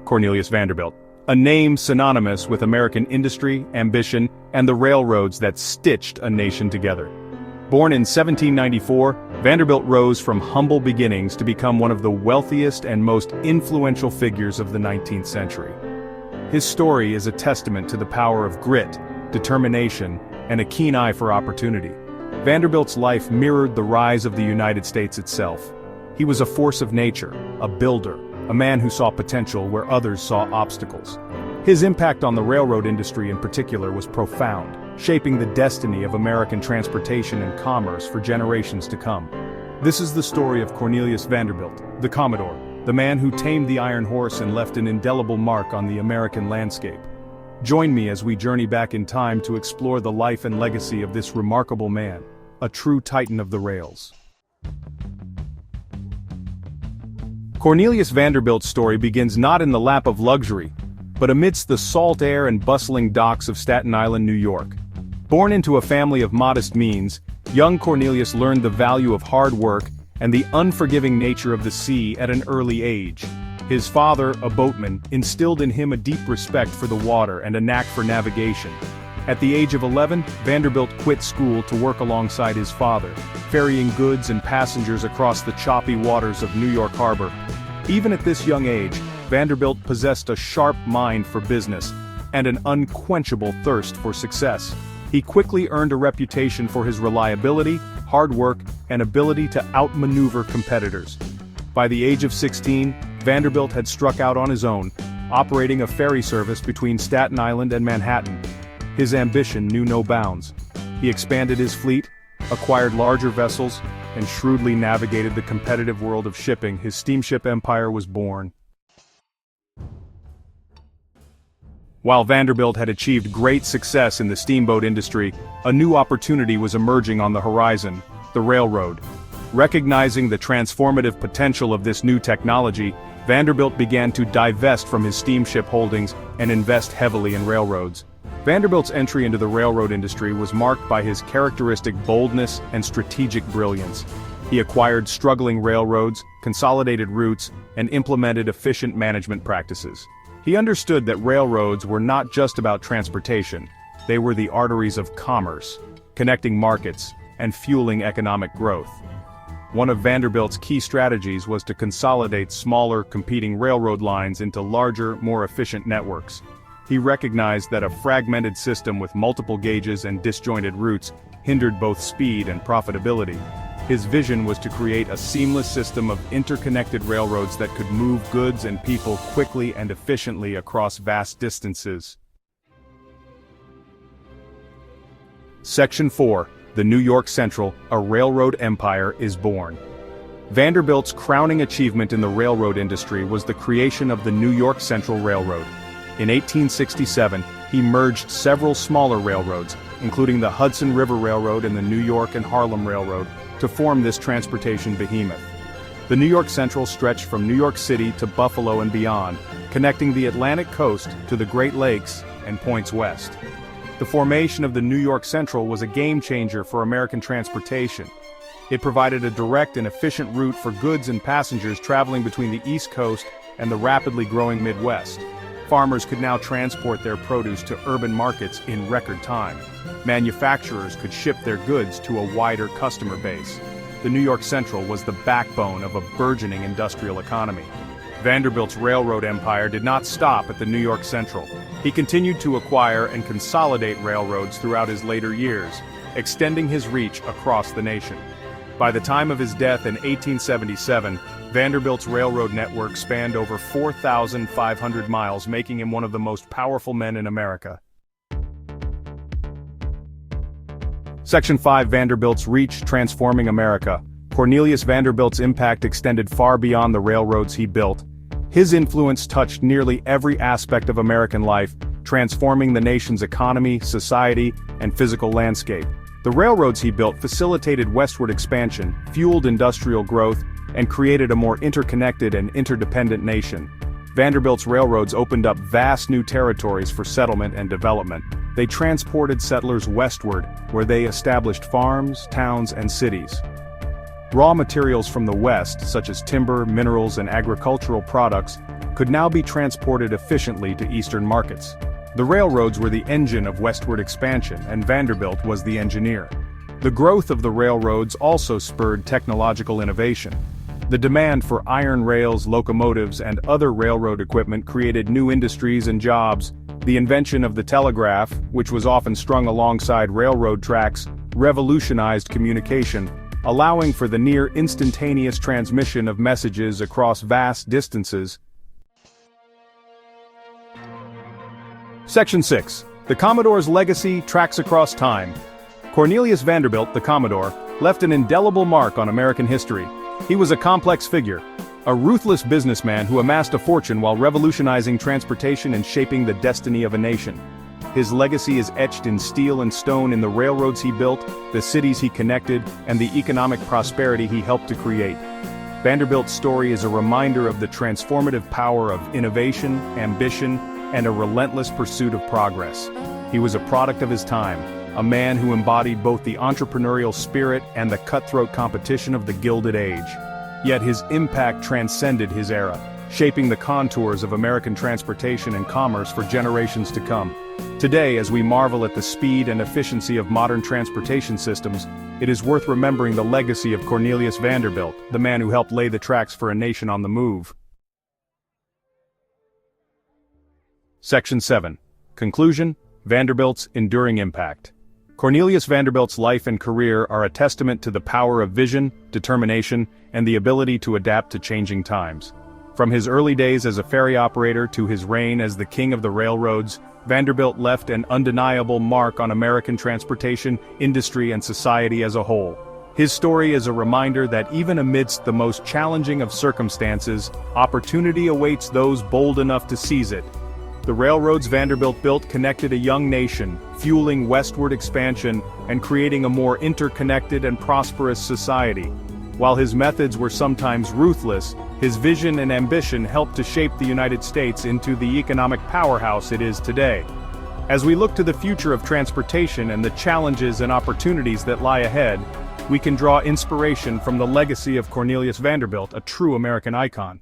Cornelius Vanderbilt, a name synonymous with American industry, ambition, and the railroads that stitched a nation together. Born in 1794, Vanderbilt rose from humble beginnings to become one of the wealthiest and most influential figures of the 19th century. His story is a testament to the power of grit, determination, and a keen eye for opportunity. Vanderbilt's life mirrored the rise of the United States itself. He was a force of nature, a builder, a man who saw potential where others saw obstacles. His impact on the railroad industry in particular was profound, shaping the destiny of American transportation and commerce for generations to come. This is the story of Cornelius Vanderbilt, the Commodore, the man who tamed the iron horse and left an indelible mark on the American landscape. Join me as we journey back in time to explore the life and legacy of this remarkable man, a true titan of the rails. Cornelius Vanderbilt's story begins not in the lap of luxury, but amidst the salt air and bustling docks of Staten Island, New York. Born into a family of modest means, young Cornelius learned the value of hard work and the unforgiving nature of the sea at an early age. His father, a boatman, instilled in him a deep respect for the water and a knack for navigation. At the age of 11, Vanderbilt quit school to work alongside his father, ferrying goods and passengers across the choppy waters of New York Harbor. Even at this young age, Vanderbilt possessed a sharp mind for business and an unquenchable thirst for success. He quickly earned a reputation for his reliability, hard work, and ability to outmaneuver competitors. By the age of 16, Vanderbilt had struck out on his own, operating a ferry service between Staten Island and Manhattan. His ambition knew no bounds. He expanded his fleet, acquired larger vessels, and shrewdly navigated the competitive world of shipping. His steamship empire was born. While Vanderbilt had achieved great success in the steamboat industry, a new opportunity was emerging on the horizon: the railroad. Recognizing the transformative potential of this new technology, Vanderbilt began to divest from his steamship holdings and invest heavily in railroads. Vanderbilt's entry into the railroad industry was marked by his characteristic boldness and strategic brilliance. He acquired struggling railroads, consolidated routes, and implemented efficient management practices. He understood that railroads were not just about transportation, they were the arteries of commerce, connecting markets and fueling economic growth. One of Vanderbilt's key strategies was to consolidate smaller, competing railroad lines into larger, more efficient networks. He recognized that a fragmented system with multiple gauges and disjointed routes hindered both speed and profitability. His vision was to create a seamless system of interconnected railroads that could move goods and people quickly and efficiently across vast distances. Section 4. The New York Central, a railroad empire, is born. Vanderbilt's crowning achievement in the railroad industry was the creation of the New York Central Railroad. In 1867, he merged several smaller railroads, including the Hudson River Railroad and the New York and Harlem Railroad, to form this transportation behemoth. The New York Central stretched from New York City to Buffalo and beyond, connecting the Atlantic coast to the Great Lakes and points west. The formation of the New York Central was a game-changer for American transportation. It provided a direct and efficient route for goods and passengers traveling between the East Coast and the rapidly growing Midwest. Farmers could now transport their produce to urban markets in record time. Manufacturers could ship their goods to a wider customer base. The New York Central was the backbone of a burgeoning industrial economy. Vanderbilt's railroad empire did not stop at the New York Central. He continued to acquire and consolidate railroads throughout his later years, extending his reach across the nation. By the time of his death in 1877, Vanderbilt's railroad network spanned over 4,500 miles, making him one of the most powerful men in America. Section 5. Vanderbilt's reach transforming America. Cornelius Vanderbilt's impact extended far beyond the railroads he built. His influence touched nearly every aspect of American life, transforming the nation's economy, society, and physical landscape. The railroads he built facilitated westward expansion, fueled industrial growth, and created a more interconnected and interdependent nation. Vanderbilt's railroads opened up vast new territories for settlement and development. They transported settlers westward, where they established farms, towns, and cities. Raw materials from the West, such as timber, minerals, and agricultural products, could now be transported efficiently to eastern markets. The railroads were the engine of westward expansion, and Vanderbilt was the engineer. The growth of the railroads also spurred technological innovation. The demand for iron rails, locomotives, and other railroad equipment created new industries and jobs. The invention of the telegraph, which was often strung alongside railroad tracks, revolutionized communication, allowing for the near instantaneous transmission of messages across vast distances. Section 6. The Commodore's legacy tracks across time. Cornelius Vanderbilt, the Commodore, left an indelible mark on American history. He was a complex figure, a ruthless businessman who amassed a fortune while revolutionizing transportation and shaping the destiny of a nation. His legacy is etched in steel and stone in the railroads he built, the cities he connected, and the economic prosperity he helped to create. Vanderbilt's story is a reminder of the transformative power of innovation, ambition, and a relentless pursuit of progress. He was a product of his time, a man who embodied both the entrepreneurial spirit and the cutthroat competition of the Gilded Age. Yet his impact transcended his era, shaping the contours of American transportation and commerce for generations to come. Today, as we marvel at the speed and efficiency of modern transportation systems, it is worth remembering the legacy of Cornelius Vanderbilt, the man who helped lay the tracks for a nation on the move. Section 7. Conclusion: Vanderbilt's enduring impact. Cornelius Vanderbilt's life and career are a testament to the power of vision, determination, and the ability to adapt to changing times. From his early days as a ferry operator to his reign as the king of the railroads, Vanderbilt left an undeniable mark on American transportation, industry, and society as a whole. His story is a reminder that even amidst the most challenging of circumstances, opportunity awaits those bold enough to seize it. The railroads Vanderbilt built connected a young nation, fueling westward expansion and creating a more interconnected and prosperous society. While his methods were sometimes ruthless, his vision and ambition helped to shape the United States into the economic powerhouse it is today. As we look to the future of transportation and the challenges and opportunities that lie ahead, we can draw inspiration from the legacy of Cornelius Vanderbilt, a true American icon.